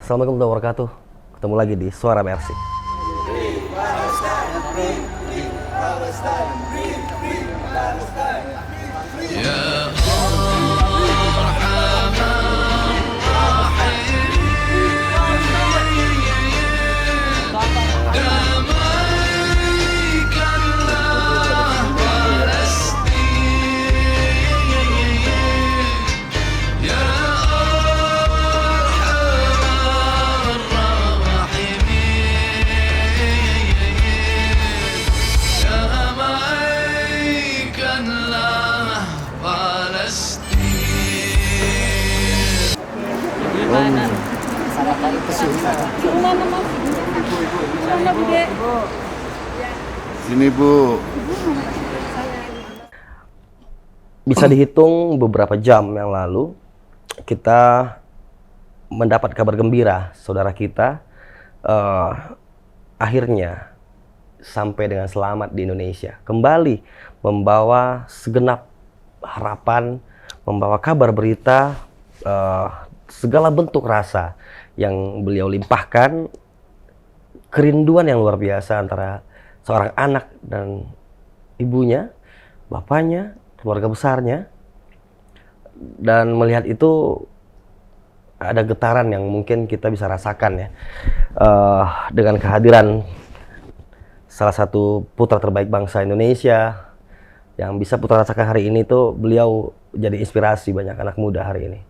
Assalamualaikum warahmatullahi wabarakatuh. Ketemu lagi di Suara Mercy. Sini Bu. Bisa dihitung beberapa jam yang lalu kita mendapat kabar gembira saudara kita akhirnya sampai dengan selamat di Indonesia, kembali membawa segenap harapan, membawa kabar berita, segala bentuk rasa yang beliau limpahkan, kerinduan yang luar biasa antara seorang anak dan ibunya, bapaknya, keluarga besarnya. Dan melihat itu ada getaran yang mungkin kita bisa rasakan ya, dengan kehadiran salah satu putra terbaik bangsa Indonesia. Yang bisa putra rasakan hari ini tuh beliau jadi inspirasi banyak anak muda hari ini.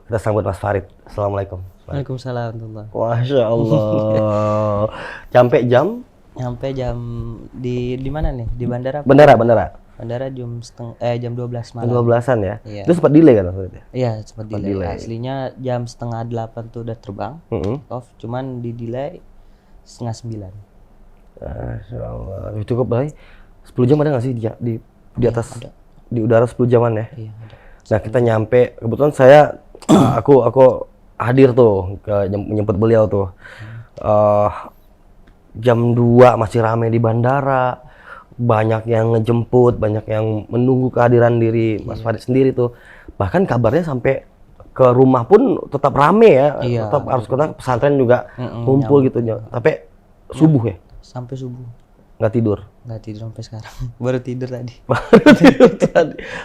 Kita sambut Mas Farid. Assalamualaikum. Waalaikumsalam warahmatullahi. Masya Allah. Sampai jam? Nyampe jam di mana nih? Di bandara? Bandara. Bandara jam 12 malam. 12-an ya? Iya. Itu sempat delay kan maksudnya? Iya, sempat delay. delay. Aslinya jam 8:30 tuh udah terbang. Off, cuman di delay 8:30. Masya Allah. Cukup baik. 10 jam ada nggak sih di atas? Ada. Di udara 10 jaman ya? Iya, ada. Nah kita nyampe, kebetulan saya, aku hadir tuh, menyemput beliau tuh. Jam 2 masih ramai di bandara, banyak yang ngejemput, banyak yang menunggu kehadiran diri Mas Farid sendiri tuh. Bahkan kabarnya sampai ke rumah pun tetap rame ya, Iya, tetap harus ke pesantren juga kumpul gitu. Tapi subuh ya, Sampai subuh. nggak tidur. Nggak tidur sampai sekarang. Baru tidur tadi.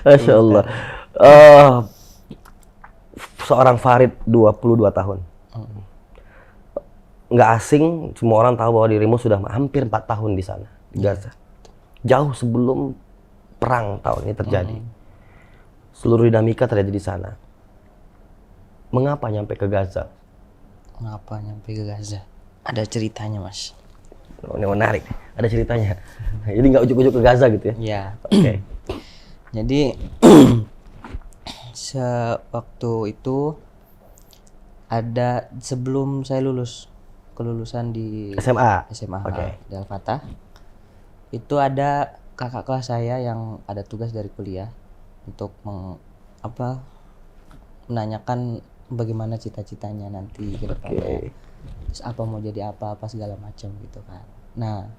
Masya Allah. Seorang Farid 22 tahun. Nggak asing, semua orang tahu bahwa dirimu sudah hampir 4 tahun di sana, di Gaza. Jauh sebelum perang tahun ini terjadi. Seluruh dinamika terjadi di sana. Mengapa nyampe ke Gaza? Kenapa nyampe ke Gaza? Ada ceritanya, Mas. Oh, ini menarik, ada ceritanya. Jadi nggak ujuk-ujuk ke Gaza gitu ya? Iya. Oke. Jadi sewaktu itu ada sebelum saya kelulusan di SMA. Oke. Di Al-Fatah. Itu ada kakak kelas saya yang ada tugas dari kuliah untuk menanyakan bagaimana cita-citanya nanti ke depannya. Terus apa mau jadi apa segala macam gitu kan. Nah,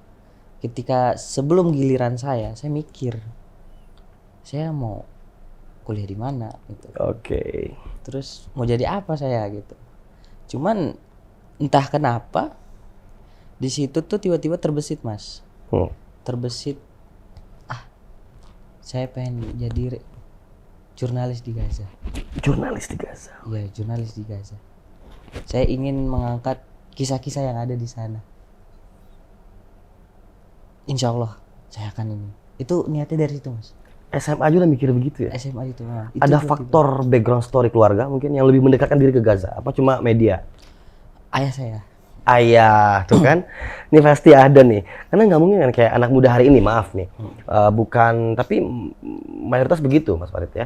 ketika sebelum giliran saya mikir saya mau kuliah di mana gitu. Oke. Terus mau jadi apa saya gitu. Cuman entah kenapa di situ tuh tiba-tiba terbesit, Mas. Terbesit, saya pengen jadi jurnalis di Gaza. Jurnalis di Gaza. Iya, jurnalis di Gaza. Saya ingin mengangkat kisah-kisah yang ada di sana. Insya Allah saya akan ini. Itu niatnya dari situ, Mas. SMA aja udah mikir begitu ya? SMA itu memang. Ada faktor background story keluarga mungkin yang lebih mendekatkan diri ke Gaza? Apa cuma media? Ayah saya. Ayah, tuh kan? Ini pasti ada nih. Karena nggak mungkin kan kayak anak muda hari ini, maaf nih. Bukan, tapi mayoritas begitu, Mas Farid ya.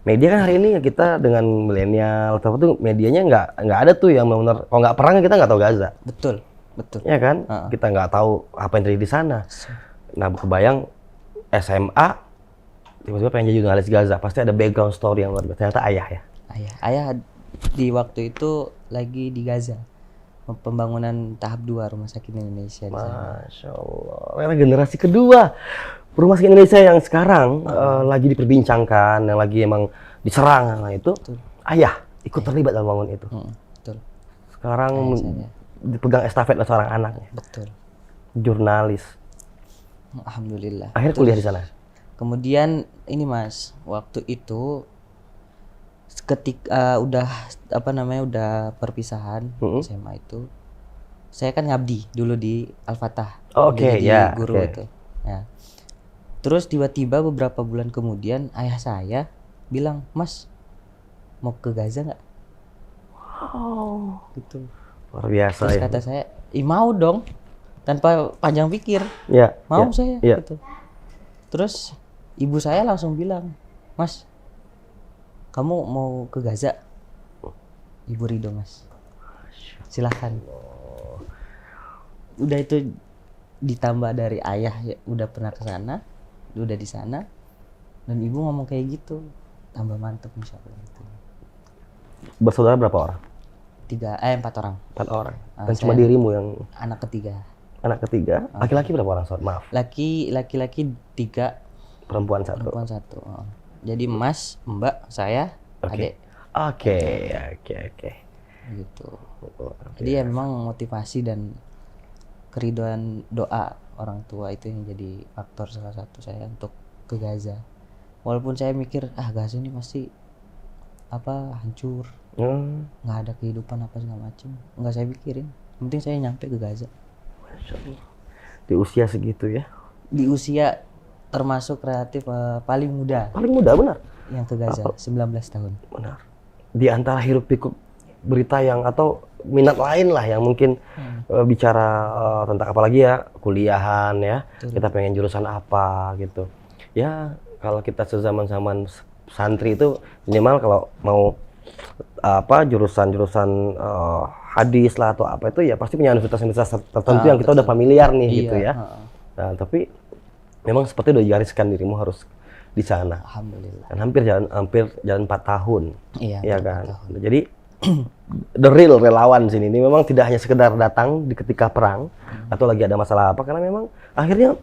Media kan hari ini kita dengan milenial, apa tuh medianya nggak ada tuh yang benar. Kalau nggak perang kita nggak tahu Gaza. Betul. Ya kan? Kita nggak tahu apa yang terjadi di sana. Nah, kebayang SMA tiba-tiba pengen jadi jurnalis Gaza, pasti ada background story yang luar biasa. Ternyata ayah ya. Ayah di waktu itu lagi di Gaza. Pembangunan tahap 2 rumah sakit Indonesia di sana. Masya Allah. Karena generasi kedua rumah sakit Indonesia yang sekarang lagi diperbincangkan, yang lagi emang diserang, nah itu ayah ikut terlibat dalam bangun itu. Betul. Sekarang ayah saya. dipegang estafet oleh seorang anaknya, Betul. jurnalis. Alhamdulillah. Akhirnya kuliah di sana. Kemudian ini Mas, waktu itu ketika udah udah perpisahan SMA itu, saya kan ngabdi dulu di Al-Fatah. Oke, Udah jadi ya, guru oke. itu. Ya. Terus tiba-tiba beberapa bulan kemudian ayah saya bilang, "Mas, mau ke Gaza nggak?" Gitu. Luar biasa Terus ya. kata saya, "Ih, mau dong." Tanpa panjang pikir, Ya, mau ya, saya ya. gitu. Terus ibu saya langsung bilang, "Mas, kamu mau ke Gaza?" Ibu ridho, Mas. Silahkan. Udah itu ditambah dari ayah ya, udah pernah ke sana, udah di sana, dan ibu ngomong kayak gitu, tambah mantep insya Allah gitu. Bersaudara berapa orang? 4 orang. 4 orang. Ah, Dan cuma saya- dirimu yang Anak ketiga. anak ketiga. Laki-laki berapa orang? Maaf, Laki-laki 3, perempuan 1. perempuan 1. Oh. Jadi Mas, Mbak, saya, adik Oke, oke. gitu. Jadi ya memang motivasi dan keriduan doa orang tua itu yang jadi faktor salah satu saya untuk ke Gaza. Walaupun saya mikir Gaza ini pasti hancur, nggak ada kehidupan apa segala macam, nggak saya pikirin. Yang penting saya nyampe ke Gaza Masya Allah. Di usia segitu ya. di usia termasuk relatif paling muda Paling muda, benar. yang ke Gaza, 19 tahun. Benar. Di antara hiruk pikuk berita yang atau minat lain lah yang mungkin bicara tentang apalagi ya kuliahan ya. Kita pengen jurusan apa gitu. Ya kalau kita sezaman-zaman santri itu minimal kalau mau jurusan-jurusan hadis lah atau apa itu ya pasti punya universitas-universitas tertentu yang kita udah familiar nih gitu ya. Nah, tapi memang seperti udah digariskan dirimu harus di sana. Alhamdulillah. Dan hampir jalan 4 tahun. Iya, Ya kan. Jadi the real relawan sini ini memang tidak hanya sekedar datang di ketika perang atau lagi ada masalah apa, karena memang akhirnya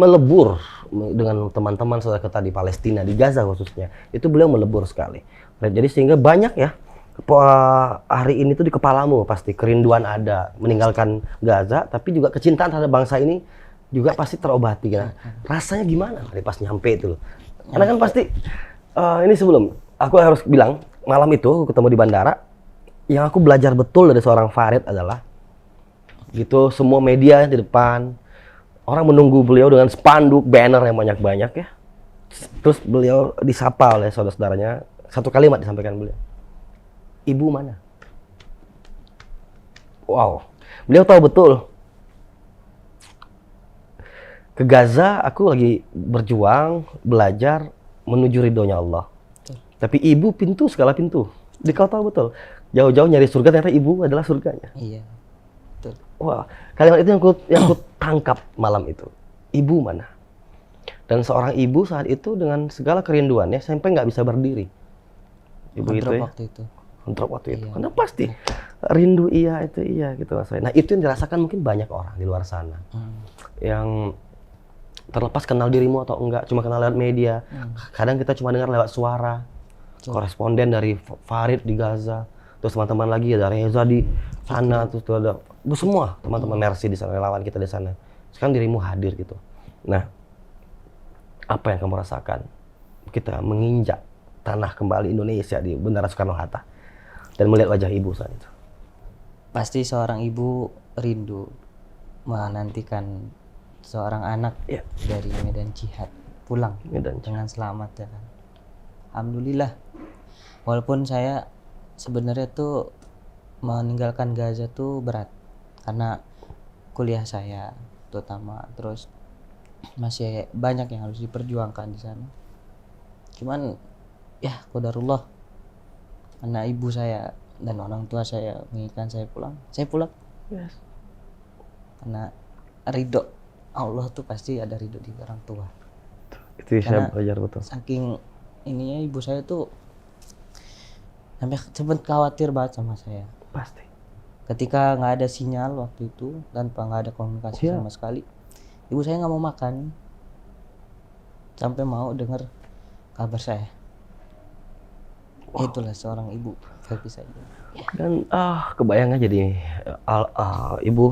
melebur dengan teman-teman saudara kita di Palestina, di Gaza khususnya. Itu beliau melebur sekali. Jadi sehingga banyak ya hari ini tuh di kepalamu pasti kerinduan ada meninggalkan Gaza, tapi juga kecintaan terhadap bangsa ini juga pasti terobati kan. Rasanya gimana pas nyampe itu loh. Karena kan pasti ini sebelum aku harus bilang malam itu aku ketemu di bandara, yang aku belajar betul dari seorang Farid adalah gitu, semua media di depan, orang menunggu beliau dengan spanduk, banner yang banyak-banyak ya. Terus beliau disapa oleh saudara-saudaranya, satu kalimat disampaikan beliau, "Ibu mana?" Wow, beliau tahu betul. Ke Gaza aku lagi berjuang, belajar menuju ridhonya Allah. Tapi ibu pintu segala pintu. Kau tahu betul. Jauh-jauh nyari surga, ternyata ibu adalah surganya. Iya. Betul. Wah, kalimat itu yang ku tangkap malam itu. Ibu mana? Dan seorang ibu saat itu dengan segala kerinduannya sampai nggak bisa berdiri. Ibu itu ya. Waktu itu. Untuk waktu itu. Iya. Karena pasti rindu iya itu iya gitu Mas. Nah, itu yang dirasakan mungkin banyak orang di luar sana. Yang terlepas kenal dirimu atau enggak, cuma kenal lewat media. Kadang kita cuma dengar lewat suara. Koresponden dari Farid di Gaza, terus teman-teman lagi ada Reza di sana, terus ada semua teman-teman Mercy di sana, relawan kita di sana. Sekarang dirimu hadir gitu. Nah, apa yang kamu rasakan? Kita menginjak tanah kembali Indonesia di Bandara Soekarno-Hatta dan melihat wajah ibu saat itu. Pasti seorang ibu rindu menantikan seorang anak dari medan jihad pulang dengan selamat ya kan. Alhamdulillah. Walaupun saya sebenarnya tuh meninggalkan Gaza tuh berat karena kuliah saya terutama, terus masih banyak yang harus diperjuangkan di sana. Cuman ya qadarullah, karena ibu saya dan orang tua saya menginginkan saya pulang. Yes. Karena ridho Allah tuh pasti ada ridho di orang tua. Itu saya belajar betul. Saking ininya ibu saya tuh sampai sempat khawatir banget sama saya. Pasti. Ketika nggak ada sinyal waktu itu, tanpa nggak ada komunikasi sama sekali, ibu saya nggak mau makan sampai mau dengar kabar saya. Itulah seorang ibu bagi saya. Dan kebayang aja nih, Ibu,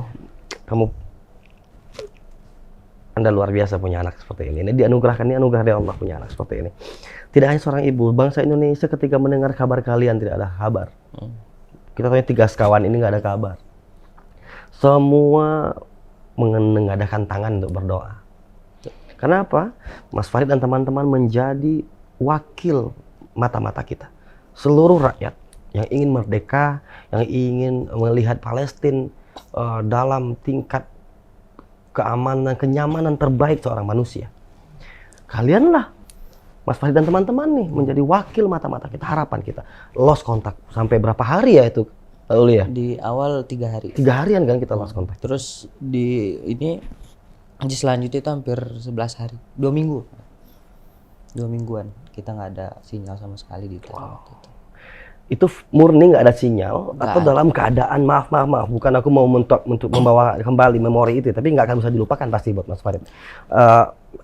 kamu Anda luar biasa punya anak seperti ini. Ini dianugerahkan, ini anugerah dari Allah punya anak seperti ini. Tidak hanya seorang ibu, bangsa Indonesia ketika mendengar kabar kalian tidak ada kabar. Kita tahu 3 sekawan ini nggak ada kabar. Semua menengadahkan tangan untuk berdoa. Kenapa? Mas Farid dan teman-teman menjadi wakil mata-mata kita. Seluruh rakyat yang ingin merdeka, yang ingin melihat Palestina dalam tingkat keamanan, kenyamanan terbaik seorang manusia. Kalianlah, Mas Farid dan teman-teman nih, menjadi wakil mata-mata kita, harapan kita. Lost kontak sampai berapa hari ya itu, Uli ya? Di awal 3 hari. 3 harian kan kita lost kontak. Terus di selanjutnya itu hampir 11 hari, 2 minggu. 2 mingguan kita nggak ada sinyal sama sekali di tempat itu. Itu murni nggak ada sinyal Nggak atau ada. dalam keadaan maaf, bukan aku mau untuk membawa kembali memori itu, tapi nggak akan bisa dilupakan pasti buat Mas Farid.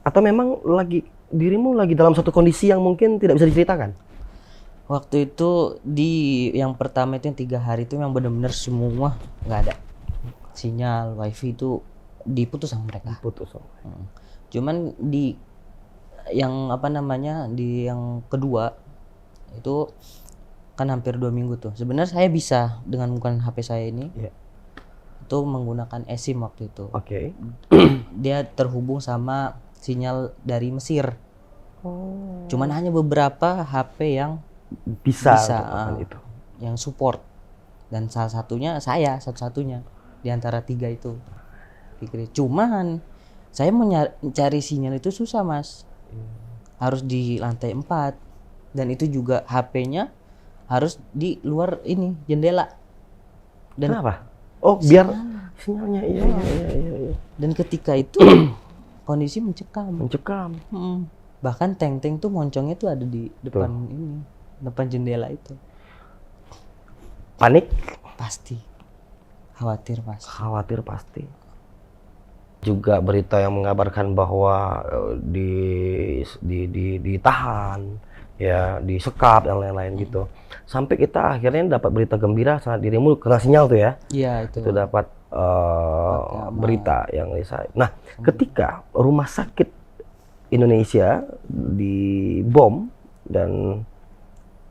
Atau memang dirimu lagi dalam suatu kondisi yang mungkin tidak bisa diceritakan? Waktu itu yang pertama itu yang 3 hari itu yang benar-benar semua nggak ada sinyal, wifi itu diputus sama mereka. Putus. Cuman di yang di yang kedua itu kan hampir 2 minggu tuh. Sebenarnya saya bisa dengan menggunakan HP saya ini. Iya. Itu menggunakan eSIM waktu itu. Oke. Dia terhubung sama sinyal dari Mesir. Cuman hanya beberapa HP yang Bisa Bisa, untuk melakukan itu. yang support. Dan salah satunya saya, satu-satunya di antara 3 itu. Pikir. Cuman saya mencari sinyal itu susah, Mas. Harus di lantai 4 dan itu juga HP-nya harus di luar ini jendela. Dan Kenapa? Oh, biar sinyalnya. Iya. dan ketika itu kondisi mencekam. Mencekam. Bahkan tank-tank tuh moncongnya tuh ada di depan ini, depan jendela itu. Panik? Pasti. Khawatir, Mas. Khawatir pasti. Juga berita yang mengabarkan bahwa ditahan, ya, disekap dan lain-lain gitu. Sampai kita akhirnya dapat berita gembira saat dirimu kena sinyal tuh ya. Iya, itu. Itu dapat berita yang Nah, ketika rumah sakit Indonesia dibom dan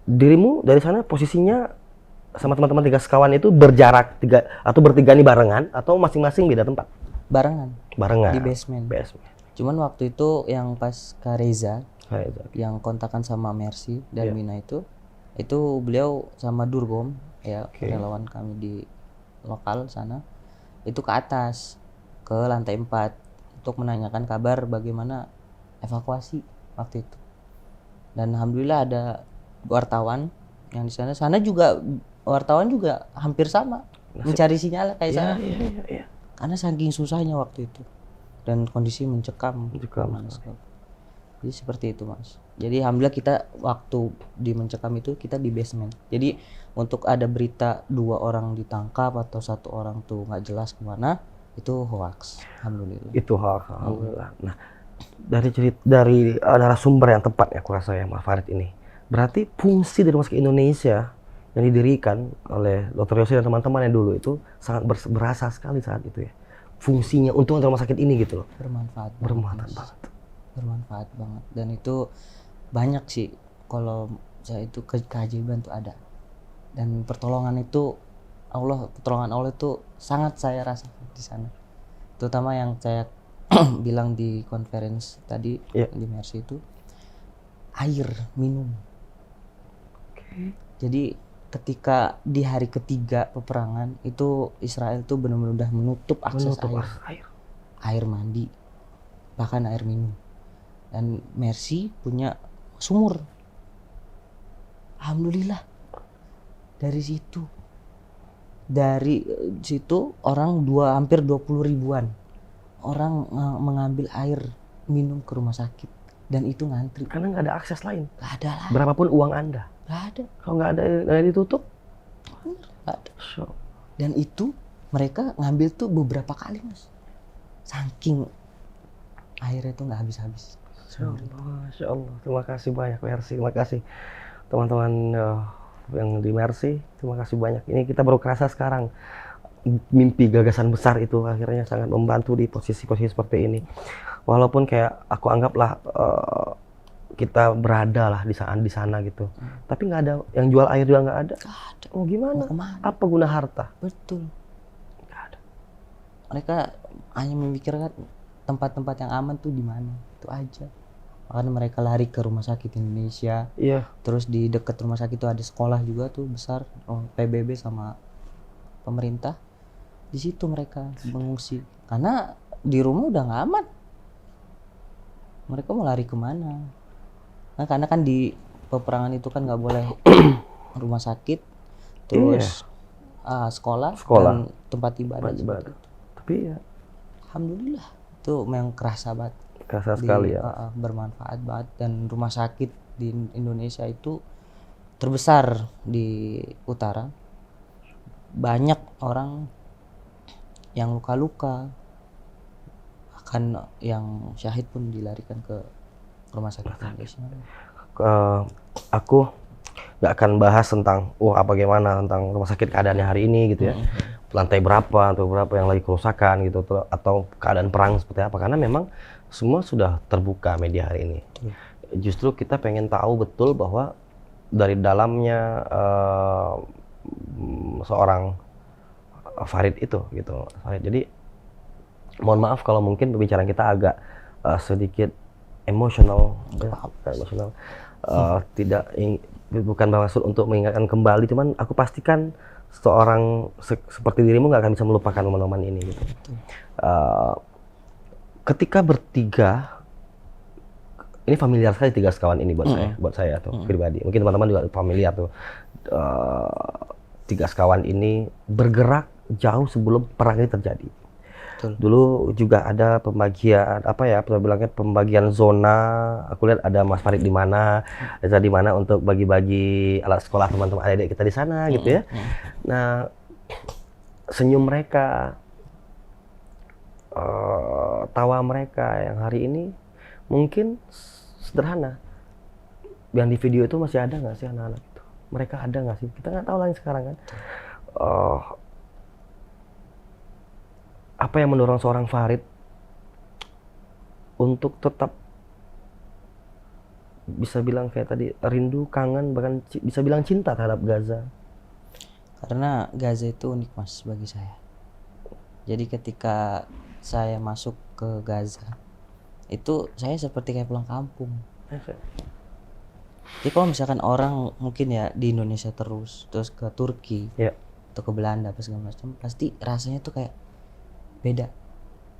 dirimu dari sana posisinya sama teman-teman 3 sekawan itu berjarak bertiga nih barengan atau masing-masing beda tempat? Barengan Barengan. di basement. Basement. Cuman waktu itu yang pas Kak Reza Kayak itu. yang kontakan sama Mercy Iya. dan Mina itu beliau sama Durgom ya, Oke. relawan kami di lokal sana itu ke atas ke lantai 4 untuk menanyakan kabar bagaimana evakuasi waktu itu. Dan alhamdulillah ada wartawan yang di sana juga wartawan juga hampir sama mencari sinyal kayak saya. Iya. Karena saking susahnya waktu itu dan kondisi mencekam. Panas. Jadi seperti itu, Mas. Jadi alhamdulillah kita waktu di mencekam itu kita di basement. Jadi untuk ada berita 2 orang ditangkap atau 1 orang tuh nggak jelas kemana, itu hoax. Alhamdulillah. Itu alhamdulillah. Nah, dari narasumber yang tepat ya aku rasa ya Mas Farid ini. Berarti fungsi dari Rumah Sakit Indonesia yang didirikan oleh Dr. Yosi dan teman-teman yang dulu itu sangat berasa sekali saat itu ya. Fungsinya untuk rumah sakit ini gitu loh. Bermanfaat Bermanfaat banget. Bermanfaat banget dan itu banyak sih kalau saya itu keajaiban tuh ada. Dan pertolongan Allah itu sangat saya rasakan di sana. Terutama yang saya bilang di conference tadi di Mercy itu air minum. Jadi ketika di hari ketiga peperangan itu Israel tuh benar-benar udah menutup akses air mandi, bahkan air minum. Dan Mercy punya sumur. Alhamdulillah dari situ orang hampir 20 ribuan orang mengambil air minum ke rumah sakit dan itu ngantri karena nggak ada akses lain. Nggak ada lah. Berapapun uang Anda. Nggak ada. Kalau nggak ada ditutup. Nggak ada. Dan itu mereka ngambil tuh beberapa kali, Mas. Saking airnya tuh nggak habis-habis. Masya Allah. Terima kasih banyak Mercy. Terima kasih teman-teman yang di Mercy. Terima kasih banyak. Ini kita baru kerasa sekarang mimpi gagasan besar itu akhirnya sangat membantu di posisi-posisi seperti ini. Walaupun kayak aku anggaplah kita berada lah di sana gitu. Tapi nggak ada yang jual air juga nggak ada. Gak ada. Oh gimana? Mau kemana? Apa guna harta? Betul. Nggak ada. Mereka hanya memikirkan tempat-tempat yang aman tuh di mana. Itu aja. Makanya mereka lari ke rumah sakit Indonesia. Iya. Terus di dekat rumah sakit itu ada sekolah juga tuh besar, PBB sama pemerintah. Di situ mereka mengungsi. Karena di rumah udah nggak aman. Mereka mau lari kemana? Nah, karena kan di peperangan itu kan nggak boleh rumah sakit, terus sekolah, dan tempat ibadah. Tapi ya Alhamdulillah itu memang kerasa banget. kerasa sekali ya. Bermanfaat banget, dan rumah sakit di Indonesia itu terbesar di utara. Banyak orang yang luka-luka, bahkan yang syahid pun dilarikan ke rumah sakit Indonesia. Aku nggak akan bahas tentang apa gimana tentang rumah sakit keadaannya hari ini gitu ya. Lantai berapa atau berapa yang lagi kerusakan gitu, atau keadaan perang seperti apa, karena memang semua sudah terbuka media hari ini. Justru kita pengen tahu betul bahwa dari dalamnya seorang Farid itu gitu. Farid. Jadi mohon maaf kalau mungkin pembicaraan kita agak sedikit emosional, bukan bermaksud untuk mengingatkan kembali, cuman aku pastikan seorang seperti dirimu nggak akan bisa melupakan momen-momen ini gitu. Ketika bertiga, ini familiar sekali tiga sekawan ini buat saya tuh pribadi. Mungkin teman-teman juga familiar tuh. Tiga sekawan ini bergerak jauh sebelum perang ini terjadi. Betul. Dulu juga ada pembagian pembagian zona. Aku lihat ada Mas Farid di mana, Reza di mana untuk bagi-bagi alat sekolah teman-teman adik-adik kita di sana gitu ya. Nah, senyum mereka, tawa mereka yang hari ini mungkin sederhana. Yang di video itu masih ada nggak sih anak-anak itu? Mereka ada nggak sih? Kita nggak tahu lagi sekarang kan. Apa yang mendorong seorang Farid untuk tetap bisa bilang kayak tadi rindu, kangen, bahkan bisa bilang cinta terhadap Gaza? Karena Gaza itu unik Mas bagi saya. Jadi ketika saya masuk ke Gaza, itu saya seperti kayak pulang kampung. Jadi kalau misalkan orang mungkin ya di Indonesia terus ke Turki, atau ke Belanda apa segala macam, pasti rasanya tuh kayak beda.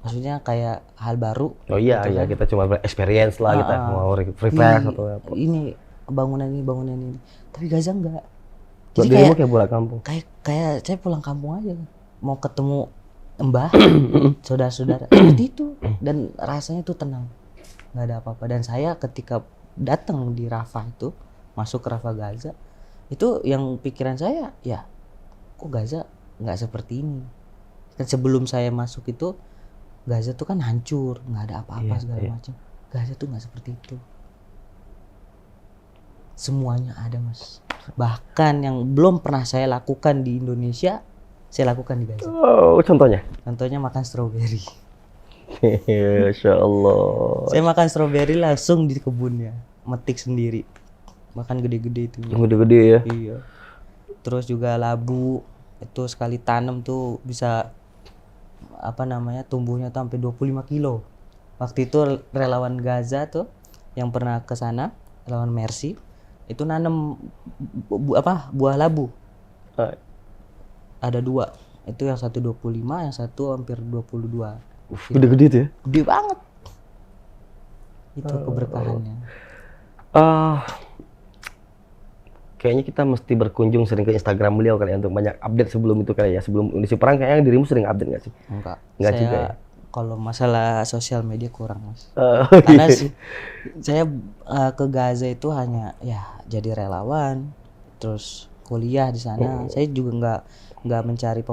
Maksudnya kayak hal baru. Oh iya, gitu iya kan. kita cuma experience lah, kita mau refresh atau apa. Ini bangunan ini. Tapi Gaza enggak. Jadi kayak pulang kampung. Kayak saya pulang kampung aja. Mau ketemu mbah, saudara-saudara, seperti itu. Dan rasanya tuh tenang. Nggak ada apa-apa. Dan saya ketika datang di Rafah itu, masuk ke Rafah Gaza, itu yang pikiran saya, ya kok Gaza nggak seperti ini. Dan sebelum saya masuk itu, Gaza tuh kan hancur, nggak ada apa-apa segala macam. Gaza tuh nggak seperti itu. Semuanya ada Mas. Bahkan yang belum pernah saya lakukan di Indonesia, saya lakukan di Gaza. Oh, contohnya? Contohnya makan stroberi. Masya Allah. Saya makan stroberi langsung di kebunnya, metik sendiri. Makan gede-gede itu. Gede-gede ya? Iya. Terus juga labu, itu sekali tanam tuh bisa tumbuhnya tuh sampai 25 kilo. Waktu itu relawan Gaza tuh yang pernah ke sana, relawan Mercy, itu nanam buah labu. Ada dua. Itu yang satu 25, yang satu hampir 22. Gede-gede tuh ya? Gede banget. Itu keberkahannya. Kayaknya kita mesti berkunjung sering ke Instagram beliau kali ya, untuk banyak update sebelum itu kali ya. Sebelum kondisi perang kayaknya dirimu sering update nggak sih? Enggak Nggak saya, juga ya? Kalau masalah sosial media kurang Mas. Karena sih saya ke Gaza itu hanya ya jadi relawan, terus kuliah di sana. Saya juga nggak mencari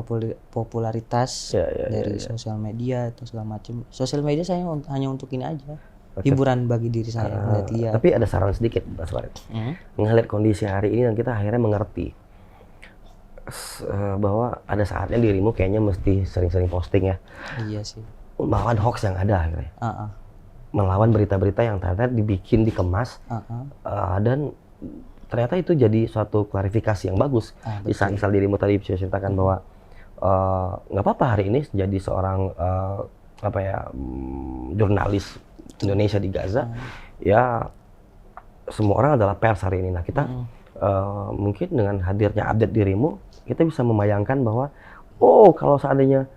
popularitas dari sosial media atau segala macam. Sosial media saya hanya untuk ini aja, hiburan bagi diri saya melihat dia. Tapi ada saran sedikit Mas Farid. Ngelihat kondisi hari ini dan kita akhirnya mengerti bahwa ada saatnya dirimu kayaknya mesti sering-sering posting ya. Iya sih. Melawan hoax yang ada akhirnya. Ah, ah. Melawan berita-berita yang ternyata dibikin, dikemas, dan ternyata itu jadi suatu klarifikasi yang bagus. Di saat misal dirimu tadi bisa ceritakan bahwa nggak apa-apa hari ini jadi seorang jurnalis Indonesia di Gaza, ya semua orang adalah pers hari ini. Nah kita mungkin dengan hadirnya update dirimu, kita bisa membayangkan bahwa kalau seandainya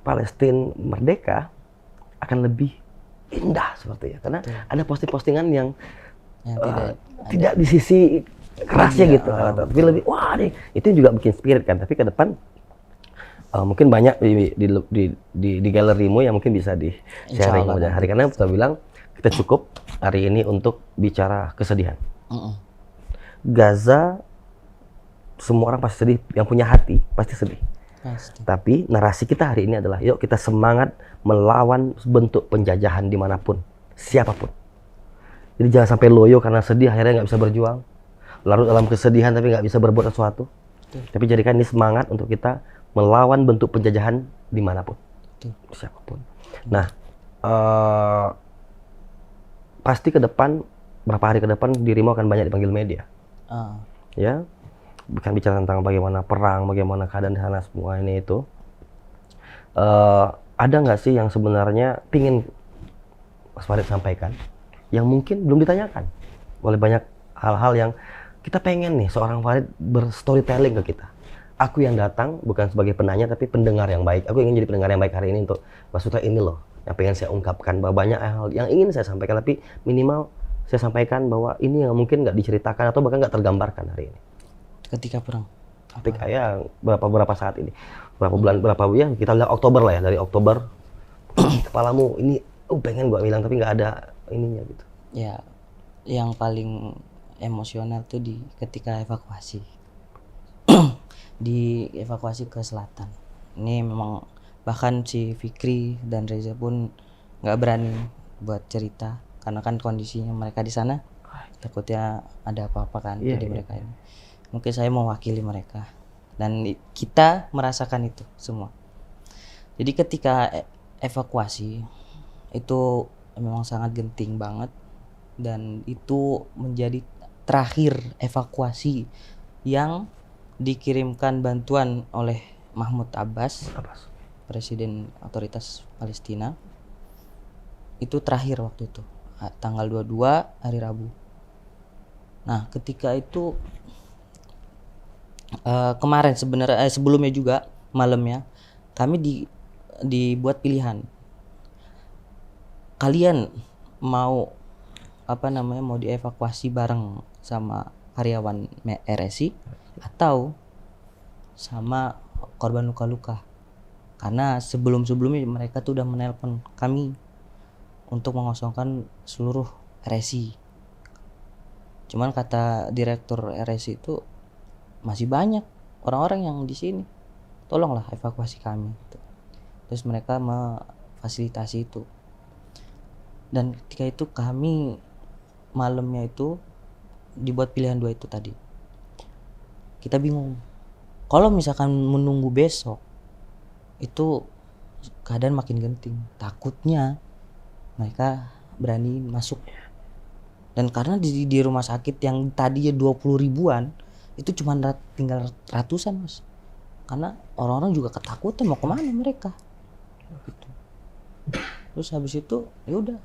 Palestina merdeka akan lebih indah seperti ya, karena ada posting-postingan yang tidak di sisi kerasnya gitu, tapi lebih itu juga bikin spirit kan. Tapi ke depan mungkin banyak di galerimu yang mungkin bisa di sharing pada hari, karena kita bilang kita cukup hari ini untuk bicara kesedihan. Gaza semua orang pasti sedih, yang punya hati pasti sedih. Tapi narasi kita hari ini adalah yuk kita semangat melawan bentuk penjajahan dimanapun, siapapun. Jadi jangan sampai loyo karena sedih akhirnya nggak bisa berjuang, larut dalam kesedihan tapi nggak bisa berbuat sesuatu. Tapi jadikan ini semangat untuk kita melawan bentuk penjajahan dimanapun, siapapun. Nah, pasti ke depan, berapa hari ke depan dirimu akan banyak dipanggil media. Ya, bukan bicara tentang bagaimana perang, bagaimana keadaan di sana semua ini itu. Ada nggak sih yang sebenarnya pingin Mas Farid sampaikan yang mungkin belum ditanyakan oleh banyak hal-hal yang kita pengen nih seorang Farid berstorytelling ke kita. Aku yang datang bukan sebagai penanya tapi pendengar yang baik. Aku ingin jadi pendengar yang baik hari ini untuk maksudnya ini loh yang pengen saya ungkapkan, bahwa banyak hal yang ingin saya sampaikan tapi minimal saya sampaikan bahwa ini yang mungkin nggak diceritakan atau bahkan nggak tergambarkan hari ini. Ketika perang. Ketika ya berapa saat ini, berapa bulan, berapa ya kita lihat Oktober lah ya, dari Oktober kepalamu ini pengen gua bilang tapi nggak ada ininya gitu. Ya, yang paling emosional tuh ketika evakuasi. Di evakuasi ke selatan. Ini memang bahkan si Fikri dan Reza pun nggak berani buat cerita karena kan kondisinya mereka di sana takutnya ada apa-apa kan. Jadi mereka ini mungkin saya mewakili mereka dan kita merasakan itu semua. Jadi ketika evakuasi itu memang sangat genting banget dan itu menjadi terakhir evakuasi yang dikirimkan bantuan oleh Mahmud Abbas, Presiden Otoritas Palestina. Itu terakhir waktu itu, tanggal 22 hari Rabu. Nah, ketika itu kemarin sebenarnya sebelumnya juga malamnya kami dibuat pilihan. Kalian mau mau dievakuasi bareng sama karyawan RSI atau sama korban luka-luka, karena sebelumnya mereka tuh udah menelpon kami untuk mengosongkan seluruh RSI. Cuman kata direktur RSI itu masih banyak orang-orang yang di sini, tolonglah evakuasi kami. Terus mereka memfasilitasi itu. Dan ketika itu kami malamnya itu dibuat pilihan dua itu tadi. Kita bingung. Kalau misalkan menunggu besok, itu keadaan makin genting. Takutnya mereka berani masuk. Dan karena di rumah sakit yang tadinya 20 ribuan, itu cuma tinggal ratusan, Mas. Karena orang-orang juga ketakutan mau kemana mereka. Gitu. Terus habis itu ya udah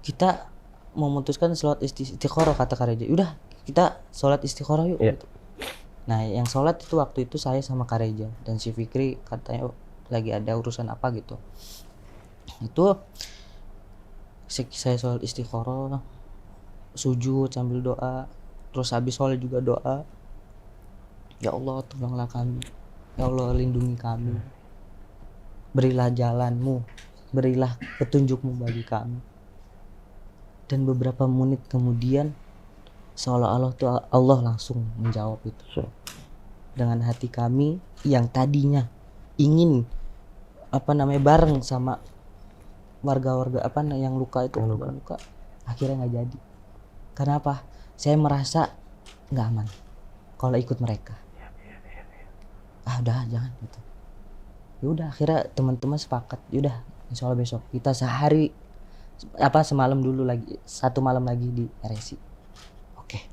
kita memutuskan sholat istikharah, kata Kareja. Udah kita sholat istikharah yuk. Gitu. Nah yang sholat itu waktu itu saya sama Kareja dan si Fikri katanya lagi ada urusan apa gitu. Itu saya sholat istikharah, sujud sambil doa, terus habis sholat juga doa, ya Allah tolonglah kami, ya Allah lindungi kami, berilah jalanmu, berilah petunjukmu bagi kami. Dan beberapa menit kemudian seolah-olah tuh Allah langsung menjawab itu. Dengan hati kami yang tadinya ingin bareng sama warga-warga yang luka itu luka akhirnya nggak jadi. Karena apa? Saya merasa nggak aman kalau ikut mereka. Udah jangan gitu. Ya udah akhirnya teman-teman sepakat, yaudah insya Allah besok kita semalam dulu lagi, 1 malam lagi di RSI. Oke.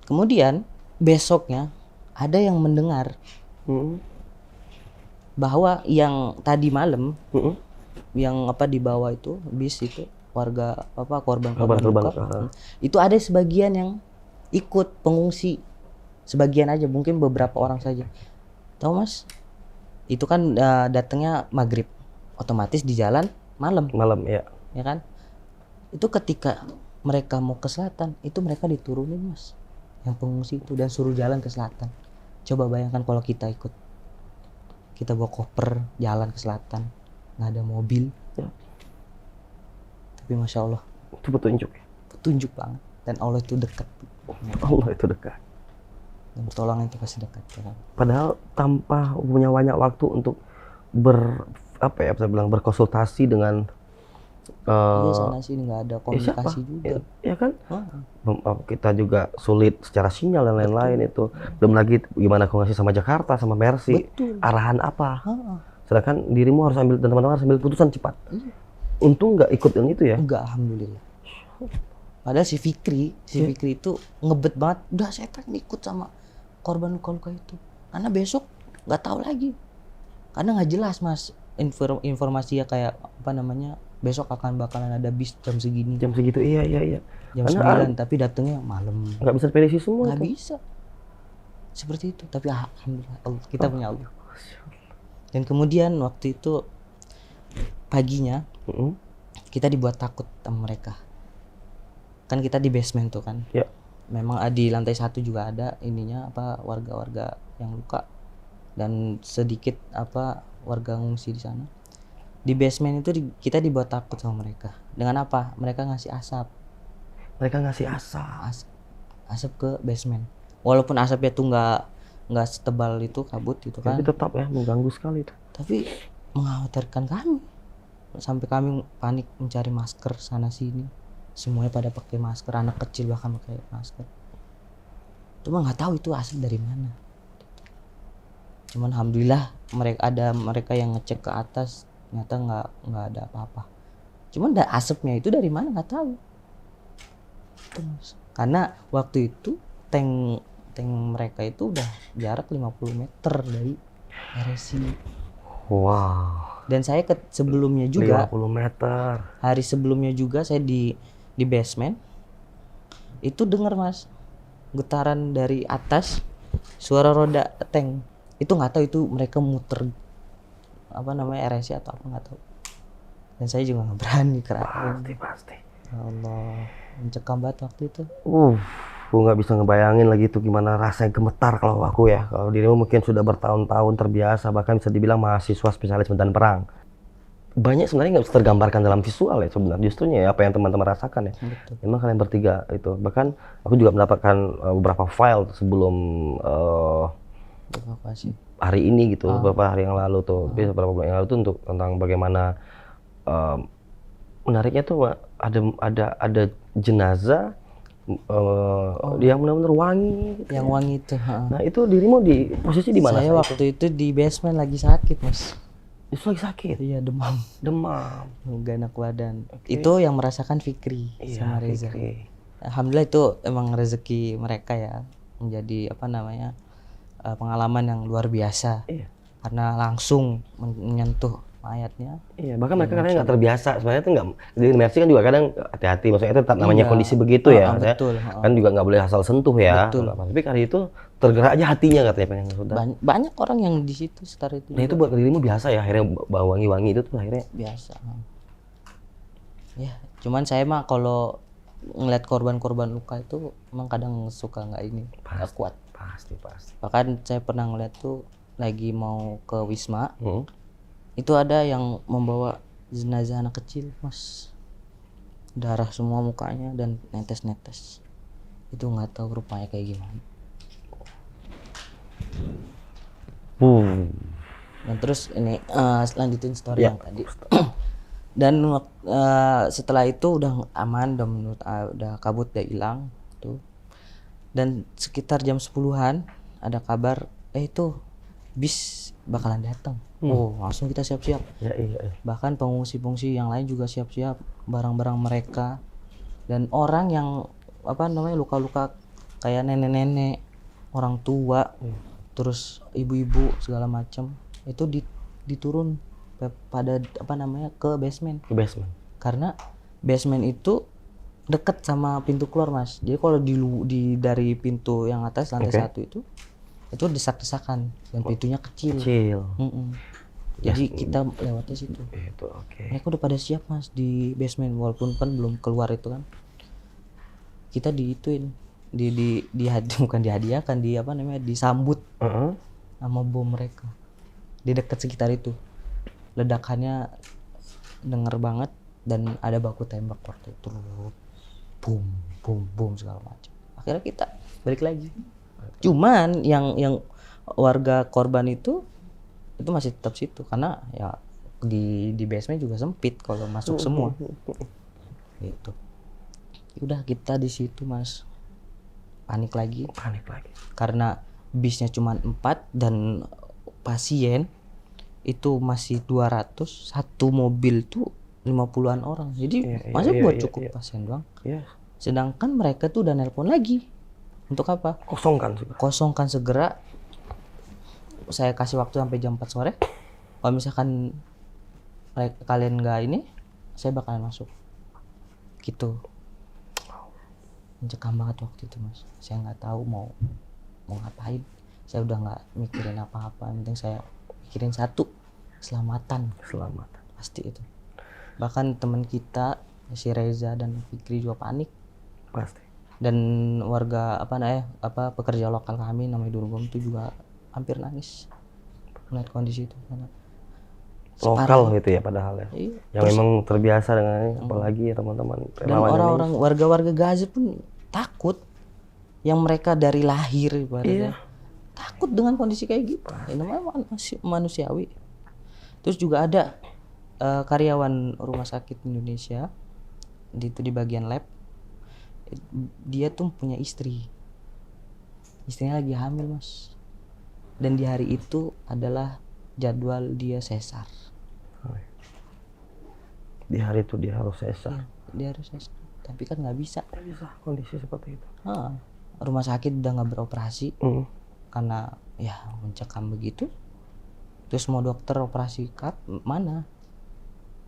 Kemudian besoknya ada yang mendengar bahwa yang tadi malam yang dibawa itu bis itu warga korban luka, itu ada sebagian yang ikut pengungsi, sebagian aja, mungkin beberapa orang saja. Tahu Mas, itu kan datangnya maghrib, otomatis di jalan malam ya kan. Itu ketika mereka mau ke selatan, itu mereka diturunin Mas, yang pengungsi itu, dan suruh jalan ke selatan. Coba bayangkan kalau kita ikut, kita bawa koper jalan ke selatan, nggak ada mobil ya. Tapi Masya Allah itu petunjuk banget, dan Allah itu dekat. Allah itu dekat, dan pertolongan itu pasti dekat ya kan? Padahal tanpa punya banyak waktu untuk berkonsultasi dengan sana sini, nggak ada komunikasi juga ya kan. Kita juga sulit secara sinyal dan lain-lain. Itu belum lagi gimana komunikasi sama Jakarta, sama Mercy. Betul. Arahan apa. Sedangkan dirimu harus ambil, dan teman-teman harus ambil putusan cepat. Untung nggak ikut yang itu ya. Enggak, alhamdulillah. Padahal si Fikri itu ngebet banget, udah saya pengen ikut sama korban luka-luka itu, karena besok nggak tahu lagi, karena nggak jelas Mas informasinya kayak besok bakalan ada bis jam segitu. Iya. Jam 9, tapi datangnya malam. Nggak bisa prediksi semua. Nggak bisa. Seperti itu. Tapi alhamdulillah kita punya Allah. Dan kemudian waktu itu paginya kita dibuat takut sama mereka. Kan kita di basement tuh kan. Ya. Memang di lantai 1 juga ada warga-warga yang luka, dan sedikit warga ngungsi di sana. Di basement itu kita dibuat takut sama mereka. Dengan apa? Mereka ngasih asap. Asap ke basement. Walaupun asapnya tuh nggak setebal itu kabut gitu kan. Tapi tetap ya mengganggu sekali itu. Tapi mengkhawatirkan kami. Sampai kami panik mencari masker sana sini. Semuanya pada pakai masker, anak kecil bahkan pakai masker. Cuma nggak tahu itu asap dari mana. Cuman alhamdulillah mereka yang ngecek ke atas, ternyata nggak ada apa-apa. Cuman asapnya itu dari mana nggak tahu. Karena waktu itu tank mereka itu udah jarak 50 meter dari RSI. Wow. Dan saya sebelumnya juga 50 meter. Hari sebelumnya juga saya di basement. Itu dengar Mas, getaran dari atas, suara roda tank. Itu nggak tahu itu mereka muter RSI atau apa, nggak tahu. Dan saya juga nggak berani Pasti. Allah, mencekam banget waktu itu. Aku nggak bisa ngebayangin lagi itu gimana rasanya gemetar kalau aku ya. Kalau dirimu mungkin sudah bertahun-tahun terbiasa, bahkan bisa dibilang mahasiswa spesialis medan perang. Banyak sebenarnya nggak bisa tergambarkan dalam visual ya sebenarnya. Justrunya ya apa yang teman-teman rasakan ya. Betul. Memang kalian bertiga itu. Bahkan aku juga mendapatkan beberapa file sebelum hari ini gitu, beberapa hari yang lalu tuh, beberapa bulan yang lalu tuh untuk tentang bagaimana menariknya tuh ada jenazah yang benar-benar wangi gitu. Yang wangi itu. Nah itu dirimu di posisi di mana? Saya waktu itu di basement lagi sakit Mas. Itu lagi sakit? Iya, demam. Gak enak badan. Okay. Itu yang merasakan Fikri sama Reza. Fikri. Alhamdulillah itu emang rezeki mereka ya, menjadi pengalaman yang luar biasa. Iya. Karena langsung menyentuh mayatnya. Iya, bahkan mereka kadang nggak terbiasa. Sebenarnya itu nggak, di Mercy kan juga kadang hati-hati. Maksudnya itu tetap namanya kondisi begitu ya. Betul. Kan juga nggak boleh asal sentuh ya. Betul. Tapi kali itu tergerak aja hatinya katanya pengen sudah. Banyak orang yang di situ sekitar itu. Nah juga. Itu buat dirimu biasa ya, akhirnya bau wangi-wangi itu tuh akhirnya biasa. Ya, cuman saya mah kalau ngeliat korban-korban luka itu emang kadang suka nggak kuat. Pasti. Bahkan saya pernah ngeliat tuh lagi mau ke Wisma. Itu ada yang membawa jenazah anak kecil Mas, darah semua mukanya dan netes-netes. Itu nggak tahu rupanya kayak gimana. Dan terus ini lanjutin story yang tadi. Dan setelah itu udah aman, udah menurut udah kabut, udah hilang tuh. Dan sekitar jam 10-an ada kabar itu bis bakalan datang. Oh, langsung kita siap-siap. Ya, iya. Bahkan pengungsi-pengungsi yang lain juga siap-siap barang-barang mereka, dan orang yang luka-luka kayak nenek-nenek, orang tua, terus ibu-ibu segala macam itu diturun pada ke basement. Ke basement. Karena basement itu deket sama pintu keluar, Mas. Jadi kalau dari pintu yang atas lantai 1 itu desak-desakan dan pintunya kecil. Jadi kita lewatnya situ. Itu oke. Mereka udah pada siap, Mas, di basement, walaupun kan belum keluar itu kan. Kita diituin, bukan dihadiahkan, disambut sama bom mereka di dekat sekitar itu. Ledakannya denger banget dan ada baku tembak waktu itu. Boom, boom, boom segala macam. Akhirnya kita balik lagi. Cuman yang warga korban itu masih tetap situ karena ya di basement juga sempit kalau masuk semua. Gitu. Udah kita di situ, Mas. Panik lagi. Karena bisnya cuma 4 dan pasien itu masih 200, satu mobil tuh 50-an orang. Jadi masa buat cukup pasien doang. Sedangkan mereka tuh udah nelpon lagi. Untuk apa? Kosongkan segera. Saya kasih waktu sampai jam 4 sore. Kalau misalkan kalian nggak ini, saya bakalan masuk. Gitu. Mencekam banget waktu itu, Mas. Saya nggak tahu mau ngapain. Saya udah nggak mikirin apa-apa. Yang penting saya mikirin satu, keselamatan. Pasti itu. Bahkan teman kita si Reza dan Fikri juga panik. Pasti. Dan warga pekerja lokal kami namanya Durgom itu juga hampir nangis melihat kondisi itu karena lokal gitu ya padahal ya. Iya. Yang memang terbiasa dengan ini, apalagi ya teman-teman. Dan orang-orang warga Gaza pun takut, yang mereka dari lahir ibaratnya takut dengan kondisi kayak gitu. Ini memang manusiawi. Terus juga ada karyawan rumah sakit Indonesia di bagian lab, dia tuh punya istrinya lagi hamil, Mas, dan di hari itu adalah jadwal dia sesar. Di hari itu dia harus sesar. Dia harus sesar, tapi kan nggak bisa kondisi seperti itu. Rumah sakit udah nggak beroperasi karena ya mencekam begitu. Terus mau dokter operasi mana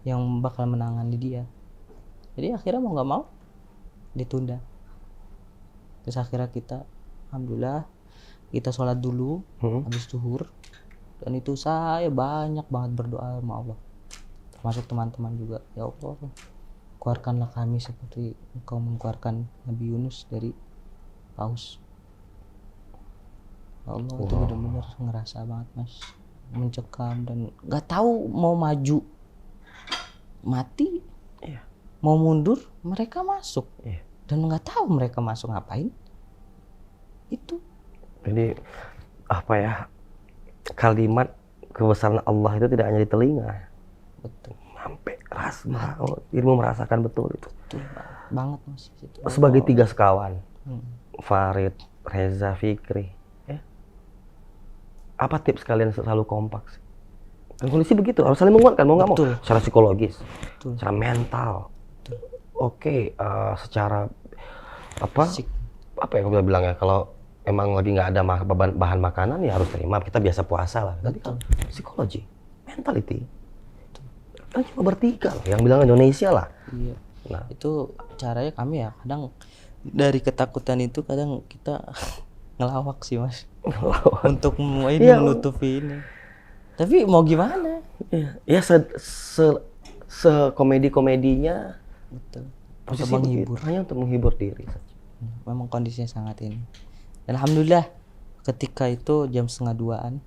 yang bakal menangani dia. Jadi akhirnya mau nggak mau ditunda. Terus akhirnya kita alhamdulillah kita sholat dulu habis zuhur, dan itu saya banyak banget berdoa sama Allah, termasuk teman-teman juga. Ya Allah, keluarkanlah kami seperti Engkau mengeluarkan Nabi Yunus dari paus. Ya Allah, itu benar-benar ngerasa banget, Mas, mencekam dan nggak tahu mau maju mati, mau mundur mereka masuk, dan nggak tahu mereka masuk ngapain. Itu jadi kalimat kebesaran Allah itu tidak hanya di telinga, betul, sampai dirimu merasakan betul itu. betul banget, Mas. Itu Sebagai 3 sekawan, Farid, Reza, Fikri, apa tips kalian selalu kompak sih? Dan kondisi begitu harus saling menguatkan, mau nggak mau, secara psikologis, secara mental. Oke, secara apa yang aku bilang ya, kalau emang lagi nggak ada bahan makanan ya harus terima, kita biasa puasa lah. Tapi kan psikologi, mentality, kan cuma bertiga loh, yang bilang Indonesia lah. Iya. Nah, itu caranya kami ya kadang dari ketakutan itu kadang kita ngelawak sih, Mas, untuk menutupi ini. Tapi mau gimana? Ya komedinya. Betul. Posisi Untuk menghibur. hanya untuk menghibur diri saja. Memang kondisinya sangat ini. Dan alhamdulillah ketika itu jam 1:30-an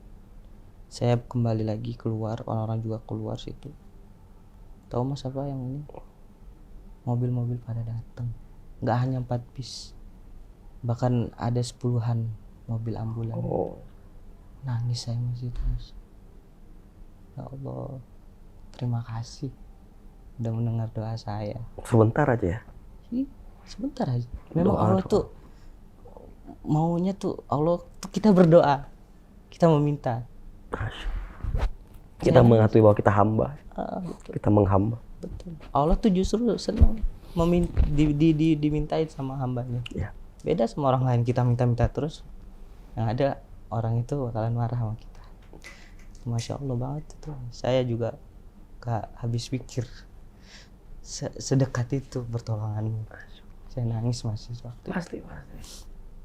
saya kembali lagi keluar, orang-orang juga keluar situ. Tahu, Mas, apa yang ini? Mobil-mobil pada datang. Nggak hanya 4 bis. Bahkan ada 10-an mobil ambulan. Nangis saya, Mas, itu, Mas. Ya Allah, terima kasih. udah mendengar doa saya. Sebentar aja ya. Ih, sebentar aja. Memang Doa Allah tuh maunya tuh, Allah tuh kita berdoa, kita meminta. Kita mengakui bahwa kita hamba, Betul, kita menghamba. betul. Allah tuh justru senang dimintain sama hambanya. Ya. Beda sama orang lain, kita minta-minta terus, yang ada orang itu bakalan marah sama kita. Masya Allah banget itu. Saya juga gak habis pikir sedekat itu pertolonganmu. Saya nangis masih waktu itu. Pasti.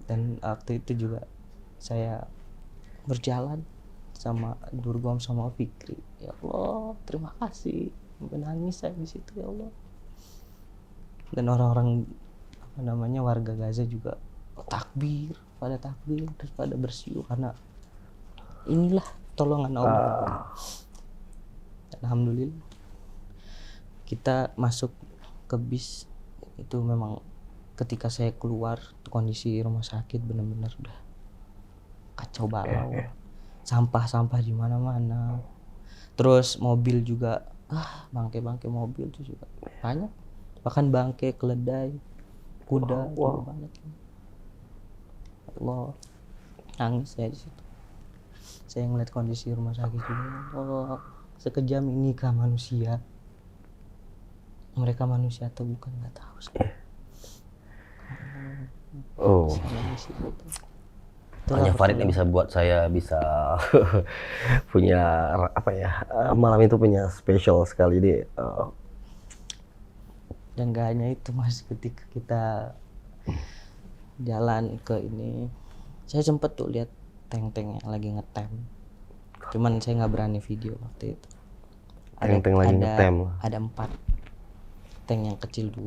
Dan waktu itu juga saya berjalan sama Durgom sama Fikri. Ya Allah, terima kasih. Menangis saya di situ, ya Allah. Dan orang-orang apa namanya warga Gaza juga takbir, terus pada bersiul karena inilah tolongan Allah. Alhamdulillah kita masuk ke bis itu. Memang ketika saya keluar kondisi rumah sakit benar-benar udah kacau balau. Sampah di mana-mana. Terus mobil juga bangke mobil itu juga banyak. Bahkan bangke keledai, kuda juga banyak. Allah, nangis saya di situ. Saya ngeliat kondisi rumah sakit juga. Allah, sekejam inikah manusia? Mereka manusia atau bukan, nggak tahu saya. Hanya Farid yang bisa buat saya bisa punya apa ya, malam itu punya spesial sekali deh. Dan gak hanya itu Mas, ketika kita jalan ke ini, saya sempet tuh lihat tank-tank yang lagi ngetem. Cuman saya nggak berani video waktu itu. Tank-tank lagi ngetem. Ada 4 tank, yang kecil 2,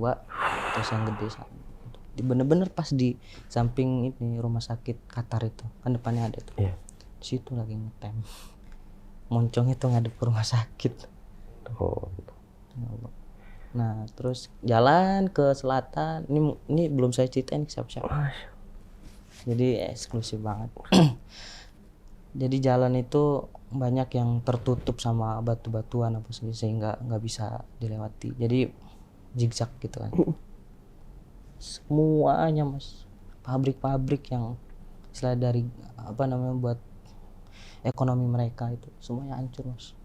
terus yang gede 1. Bener-bener pas di samping ini rumah sakit Qatar itu kan depannya ada tuh. Iya. Di situ lagi ngetem. Moncong itu ngadep ke rumah sakit. Nah terus jalan ke selatan. Ini belum saya ceritain ke siapa-siapa. Jadi eksklusif banget. Jadi jalan itu banyak yang tertutup sama batu-batuan apa sehingga nggak bisa dilewati. Jadi zigzag gitu kan. Semuanya Mas, pabrik-pabrik yang istilah dari apa namanya buat ekonomi mereka itu semuanya hancur Mas.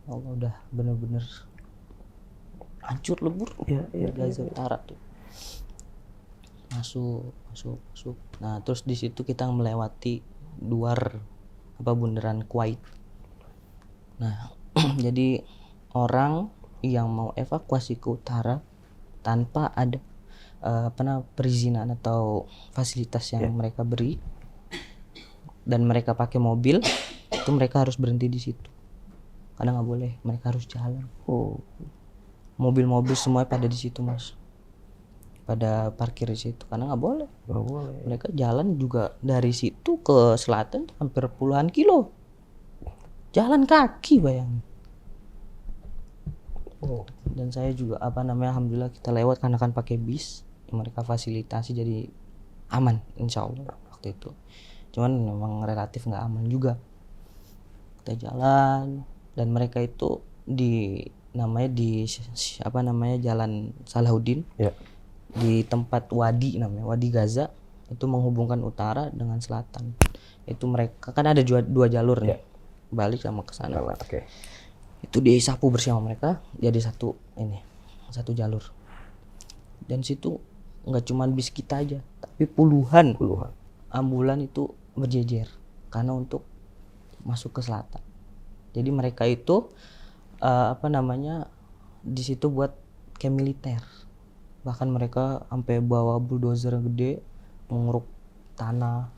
Allah, udah bener-bener hancur lebur. Gaza Utara tuh masuk. Nah terus di situ kita melewati bundaran Kuwait. Nah jadi orang yang mau evakuasi ke utara tanpa ada perizinan atau fasilitas yang mereka beri dan mereka pakai mobil, itu mereka harus berhenti di situ karena nggak boleh, mereka harus jalan. Mobil-mobil semua pada di situ Mas, pada parkir di situ karena nggak boleh. Mereka jalan juga dari situ ke selatan hampir puluhan kilo, jalan kaki bayangin. Dan saya juga alhamdulillah kita lewat karena kan pakai bis yang mereka fasilitasi, jadi aman insya Allah waktu itu. Cuman memang relatif nggak aman juga. Kita jalan dan mereka itu di Jalan Salahuddin. Di tempat wadi namanya Wadi Gaza, itu menghubungkan utara dengan selatan. Itu mereka kan ada 2 jalur nih, balik sama ke sana. Itu disapu bersama mereka jadi satu jalur. Dan situ nggak cuma bis kita aja, tapi puluhan ambulan itu berjejer karena untuk masuk ke selatan. Jadi mereka itu di situ buat kayak militer. Bahkan mereka sampai bawa bulldozer gede mengeruk tanah,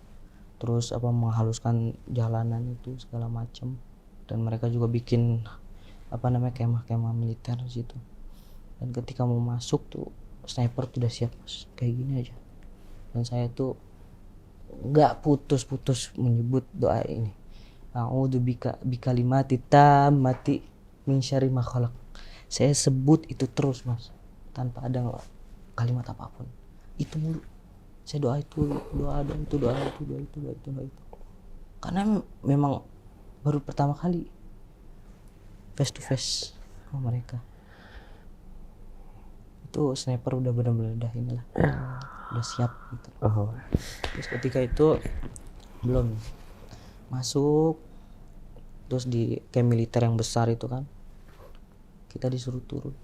terus menghaluskan jalanan itu segala macam. Dan mereka juga bikin kemah-kemah militer di situ. Dan ketika mau masuk tuh sniper tuh udah siap Mas, kayak gini aja. Dan saya tuh nggak putus-putus menyebut doa ini. A'udzu bikalimati tammati min syarri ma khalaq. Saya sebut itu terus Mas, tanpa ada kalimat apapun. Itu mulu. Saya doa itu. Karena memang baru pertama kali face to face sama mereka. Itu sniper udah benar-benar udah inilah, udah siap gitu. Oh. Terus ketika itu belum masuk, terus di camp militer yang besar itu kan, kita disuruh turun.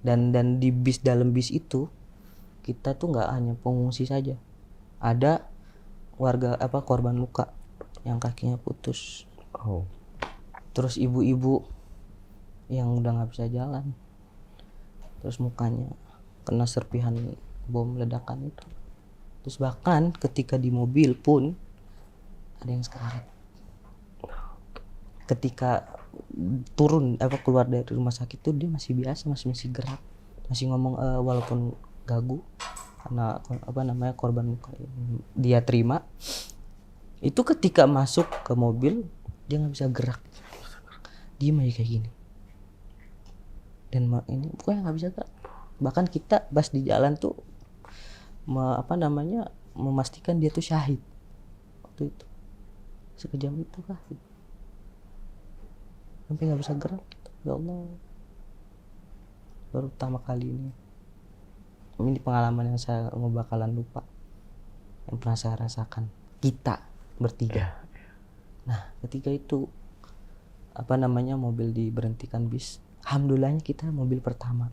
Dan di bis, dalam bis itu kita tuh nggak hanya pengungsi saja, ada warga korban luka yang kakinya putus, Oh. terus ibu-ibu yang udah nggak bisa jalan, terus mukanya kena serpihan bom ledakan itu. Terus bahkan ketika di mobil pun ada yang sekarat. Ketika turun keluar dari rumah sakit tuh dia masih biasa, masih gerak, masih ngomong walaupun gagu karena korban luka yang dia terima. Itu ketika masuk ke mobil dia nggak bisa gerak, diem aja kayak gini. Dan ini pokoknya nggak bisa gerak. Bahkan kita pas di jalan tuh memastikan dia tuh syahid waktu itu. Sekejam itu kah? Sampai nggak bisa gerak. Ya Allah, baru pertama kali ini pengalaman yang saya nggak bakalan lupa, yang pernah saya rasakan. Kita bertiga. Nah, ketika itu mobil diberhentikan bis. Alhamdulillahnya kita mobil pertama,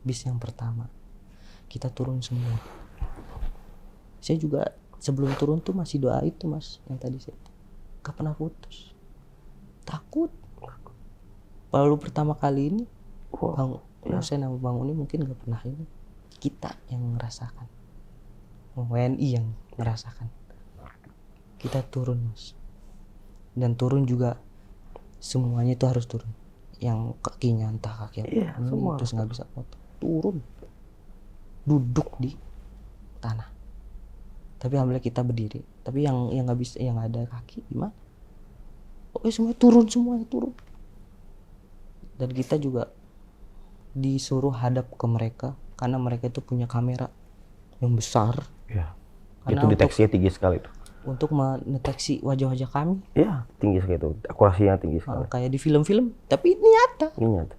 bis yang pertama. Kita turun semua. Saya juga sebelum turun tuh masih doa itu mas, yang tadi saya gak pernah putus. Takut. Lalu pertama kali ini saya nama Bang Uni mungkin gak pernah ini. Kita yang merasakan, WNI yang merasakan. Kita turun mas, dan turun juga semuanya itu harus turun. Yang kakinya entah kaki semua terus nggak bisa foto, turun duduk di tanah. Tapi alhamdulillah kita berdiri. Tapi yang nggak bisa, yang ada kaki gimana? Semuanya turun. Dan kita juga disuruh hadap ke mereka karena mereka itu punya kamera yang besar. Ya. Karena itu deteksinya tinggi sekali itu. Untuk mendeteksi wajah-wajah kami. Iya, tinggi sekali itu. Akurasinya tinggi sekali. Kayak di film-film, tapi ini nyata. Ini nyata.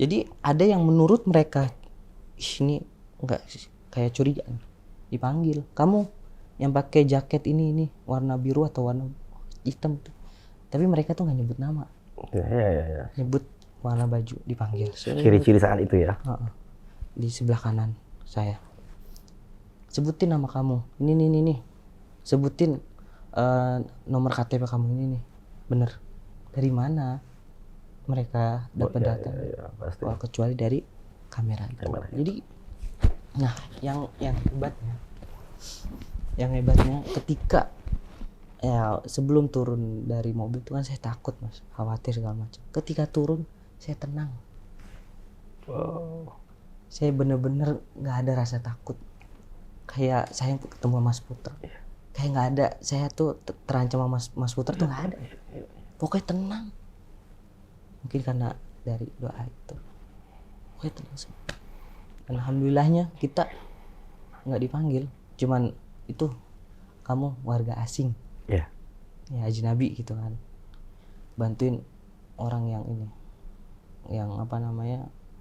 Jadi ada yang menurut mereka ini enggak kayak curiga, dipanggil. Kamu yang pakai jaket ini warna biru atau warna hitam tuh. Tapi mereka tuh nggak nyebut nama. Ya. Nyebut warna baju, dipanggil. Ciri-ciri saat itu ya. Di sebelah kanan saya. Sebutin nama kamu. Ini. Sebutin nomor KTP kamu ini nih. Bener. Dari mana mereka dapat data? Ya, pasti. Kecuali dari kamera itu. Jadi nah, yang hebatnya ketika sebelum turun dari mobil itu kan saya takut mas, khawatir segala macam. Ketika turun saya tenang. Saya bener-bener nggak ada rasa takut. Kayak saya ketemu Mas Putra. Kayak nggak ada, saya tuh terancam sama Mas Putra tuh nggak ada. Pokoknya tenang. Mungkin karena dari doa itu. Pokoknya tenang semua. Dan alhamdulillahnya kita nggak dipanggil. Cuman itu kamu warga asing. Iya. Ya ajnabi gitu kan. Bantuin orang yang ini. Yang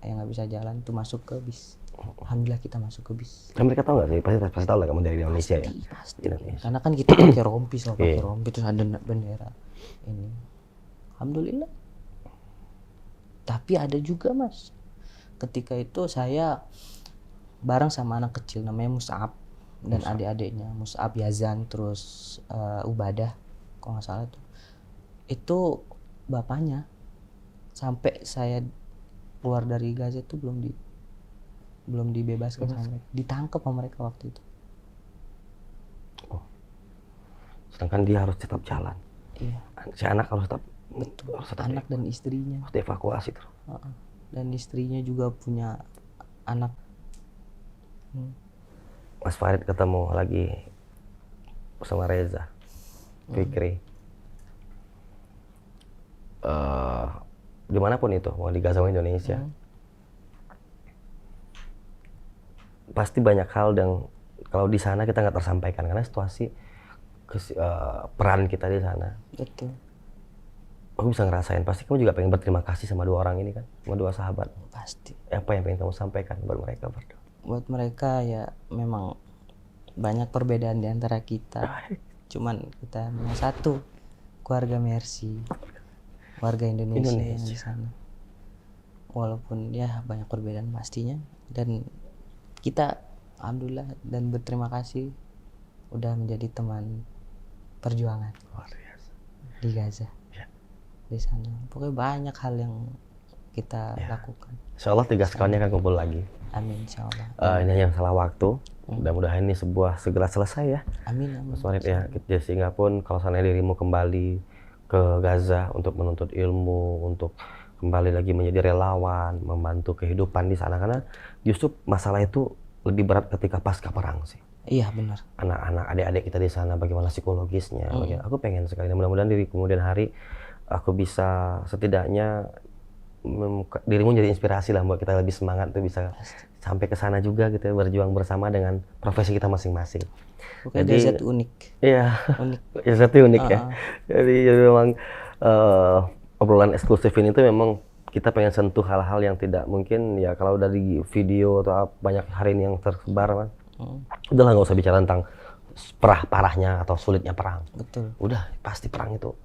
yang nggak bisa jalan tuh masuk ke bis. Alhamdulillah kita masuk ke bis. Kan mereka tahu nggak sih? Pasti tahu lah kamu dari Indonesia ya. Pasti. Indonesia. Karena kan kita pakai rompi, pakai rompi terus ada bendera ini. Alhamdulillah. Tapi ada juga mas. Ketika itu saya bareng sama anak kecil namanya Mus'ab dan adik-adiknya Mus'ab, Yazan, terus Ubadah, kalau nggak salah tuh. Itu bapaknya sampai saya keluar dari Gaza itu belum dibebaskan sama mereka, ditangkap sama mereka waktu itu. Sedangkan dia harus tetap jalan. Iya. Si anak harus tetap. Betul. Harus tetap anak dan istrinya. Harus dievakuasi terus. Dan istrinya juga punya anak. Mas Farid ketemu lagi bersama Reza Fikri. Dimanapun itu, mau di Gaza, mau Indonesia. Pasti banyak hal yang kalau di sana kita nggak tersampaikan karena situasi peran kita di sana. Betul. aku bisa ngerasain, pasti kamu juga pengen berterima kasih sama dua orang ini kan, sama dua sahabat. Pasti. Apa yang pengen kamu sampaikan buat mereka berdua? Buat mereka ya memang banyak perbedaan di antara kita. Cuman kita memang satu, keluarga Mercy, warga Indonesia yang di sana. Walaupun ya banyak perbedaan pastinya, dan kita alhamdulillah dan berterima kasih udah menjadi teman perjuangan Luar biasa. di Gaza. Ya. Di sana pokoknya banyak hal yang kita lakukan. Insya Allah 3 sekawannya akan kumpul lagi. Amin insyaallah. Ini hanya masalah waktu. Mudah-mudahan ini segera selesai ya. Amin amin. Mas Farid ya, sehingga pun kalau seandainya dirimu kembali ke Gaza untuk menuntut ilmu, untuk kembali lagi menjadi relawan, membantu kehidupan di sana, karena justru masalah itu lebih berat ketika pasca perang sih. Iya benar. Anak-anak, adik-adik kita di sana bagaimana psikologisnya, aku pengen sekali. Mudah-mudahan di kemudian hari aku bisa setidaknya dirimu jadi inspirasi lah buat kita lebih semangat tuh bisa sampai ke sana juga gitu ya, berjuang bersama dengan profesi kita masing-masing. Pokoknya Gaza tuh unik. Iya. Unik. Ya satu unik ya. Jadi memang obrolan eksklusif ini tuh memang kita pengen sentuh hal-hal yang tidak mungkin ya kalau dari video atau banyak hari ini yang tersebar kan. Udahlah nggak usah bicara tentang parahnya atau sulitnya perang. Betul. Udah pasti perang itu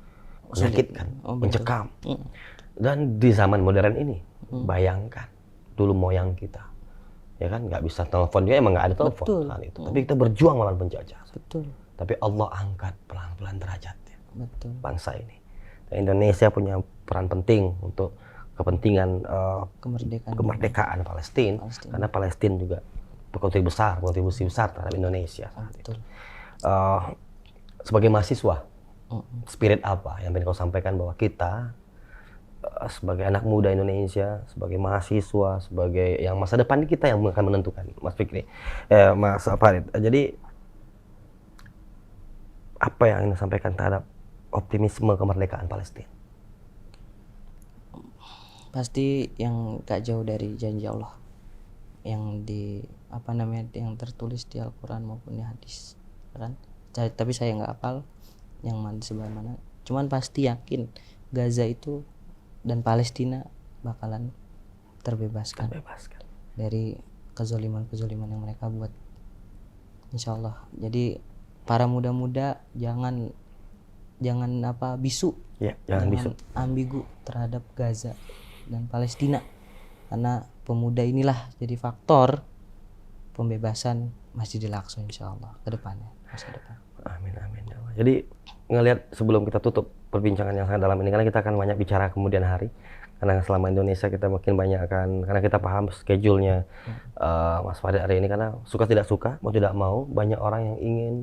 menyakitkan, mencekam. Mm. Dan di zaman modern ini, bayangkan dulu moyang kita, ya kan nggak bisa telepon juga, emang nggak ada telepon saat itu. Tapi kita berjuang melawan penjajah. Betul. Tapi Allah angkat pelan-pelan derajatnya Betul. bangsa ini. Dan Indonesia punya peran penting untuk kepentingan kemerdekaan Palestina, karena Palestina juga kontribusi besar terhadap Indonesia saat itu. Sebagai mahasiswa, spirit apa yang ingin kau sampaikan bahwa kita sebagai anak muda Indonesia, sebagai mahasiswa, sebagai yang masa depan kita yang akan menentukan, Mas Fikri, Mas Farid. Jadi apa yang ingin sampaikan terhadap optimisme kemerdekaan Palestina? Pasti yang gak jauh dari janji Allah yang yang tertulis di Al-Quran maupun di hadis, kan? Tapi saya nggak hafal yang mana sebelah mana. Cuman pasti yakin Gaza itu dan Palestina bakalan terbebaskan dari kezoliman yang mereka buat, insya Allah. Jadi para muda-muda jangan bisu, jangan ambigu terhadap Gaza dan Palestina, karena pemuda inilah jadi faktor pembebasan Masjidil Aqsa insya Allah ke depannya, masa depan. Amin amin. Jadi ngelihat sebelum kita tutup perbincangan yang sangat dalam ini, karena kita akan banyak bicara kemudian hari, karena selama Indonesia kita makin banyak karena kita paham schedule-nya Mas Farid hari ini, karena suka tidak suka, mau tidak mau banyak orang yang ingin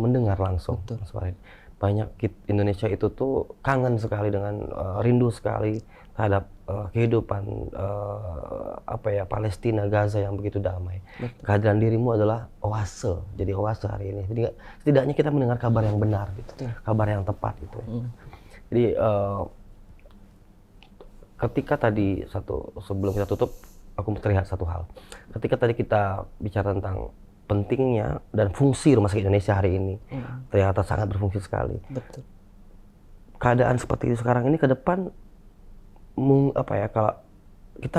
mendengar langsung. Mas Farid, banyak Indonesia itu tuh kangen sekali dengan rindu sekali terhadap kehidupan Palestina, Gaza yang begitu damai. Kehadiran dirimu adalah oase, jadi oase hari ini. Jadi setidaknya kita mendengar kabar yang benar gitu, kabar yang tepat gitu. Jadi ketika tadi sebelum kita tutup, aku terlihat satu hal. Ketika tadi kita bicara tentang pentingnya dan fungsi Rumah Sakit Indonesia hari ini, ternyata sangat berfungsi sekali. Betul. Keadaan seperti itu sekarang ini ke depan, kalau kita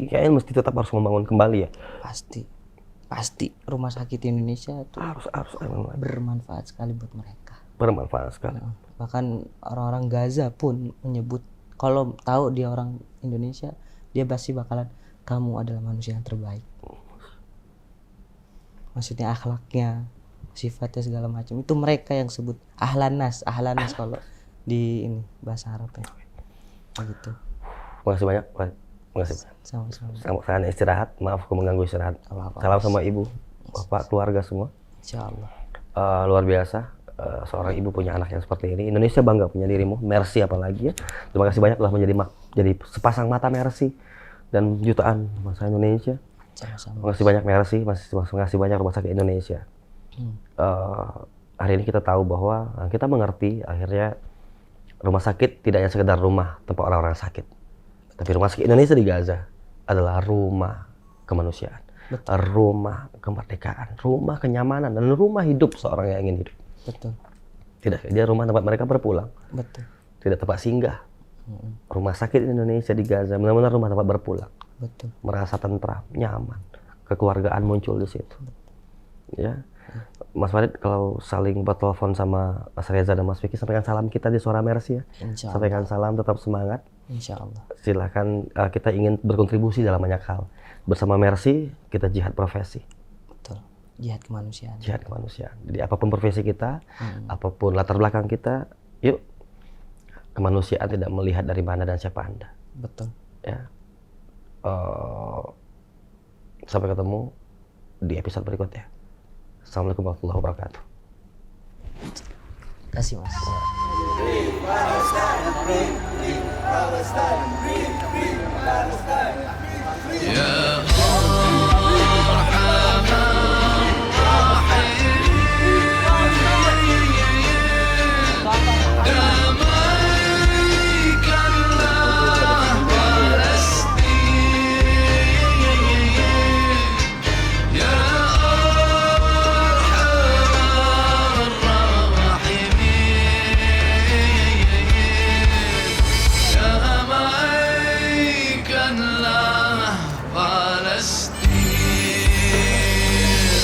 kayaknya mesti tetap harus membangun kembali ya. Pasti Rumah Sakit Indonesia itu harus bermanfaat sekali buat mereka. Bermanfaat sekali. Bahkan orang-orang Gaza pun menyebut, kalau tahu dia orang Indonesia, dia pasti bakalan, kamu adalah manusia yang terbaik. Maksudnya akhlaknya, sifatnya segala macam itu mereka yang sebut ahlanas kalau di ini bahasa Arab ya. Begitu. Makasih banyak, Pak. Makasih. Sama-sama. Saya istirahat, maaf aku mengganggu istirahat. Salam sama ibu, bapak, keluarga semua. Insyaallah. Luar biasa, seorang ibu punya anak yang seperti ini. Indonesia bangga punya dirimu, Mercy apalagi ya. Terima kasih banyak telah jadi sepasang mata Mercy dan jutaan bangsa Indonesia. Sama-sama. Terima kasih banyak Mercy, terima kasih banyak Rumah Sakit Indonesia. Hari ini kita tahu bahwa kita mengerti akhirnya rumah sakit tidak hanya sekedar rumah tempat orang-orang sakit, tapi Rumah Sakit Indonesia di Gaza adalah rumah kemanusiaan, rumah kemerdekaan, rumah kenyamanan, dan rumah hidup seorang yang ingin hidup. Betul. Dia rumah tempat mereka berpulang. Betul. tidak tempat singgah. Rumah sakit Indonesia di Gaza benar-benar rumah tempat berpulang. Betul. Merasa tentram, nyaman, kekeluargaan muncul di situ. Ya, Mas Farid kalau saling bertelepon sama Mas Reza dan Mas Vicky, sampaikan salam kita di Suara Mercy ya. Insya Allah. Sampaikan salam, tetap semangat. Insya Allah. Silahkan, kita ingin berkontribusi dalam banyak hal. Bersama Mercy, kita jihad profesi. Betul. Jihad kemanusiaan. Jihad kemanusiaan. Jadi apapun profesi kita, apapun latar belakang kita, yuk, kemanusiaan tidak melihat dari mana dan siapa Anda. Betul. Ya. Sampai ketemu di episode berikutnya. Assalamualaikum warahmatullahi wabarakatuh. Terima kasih Mas. Palestine.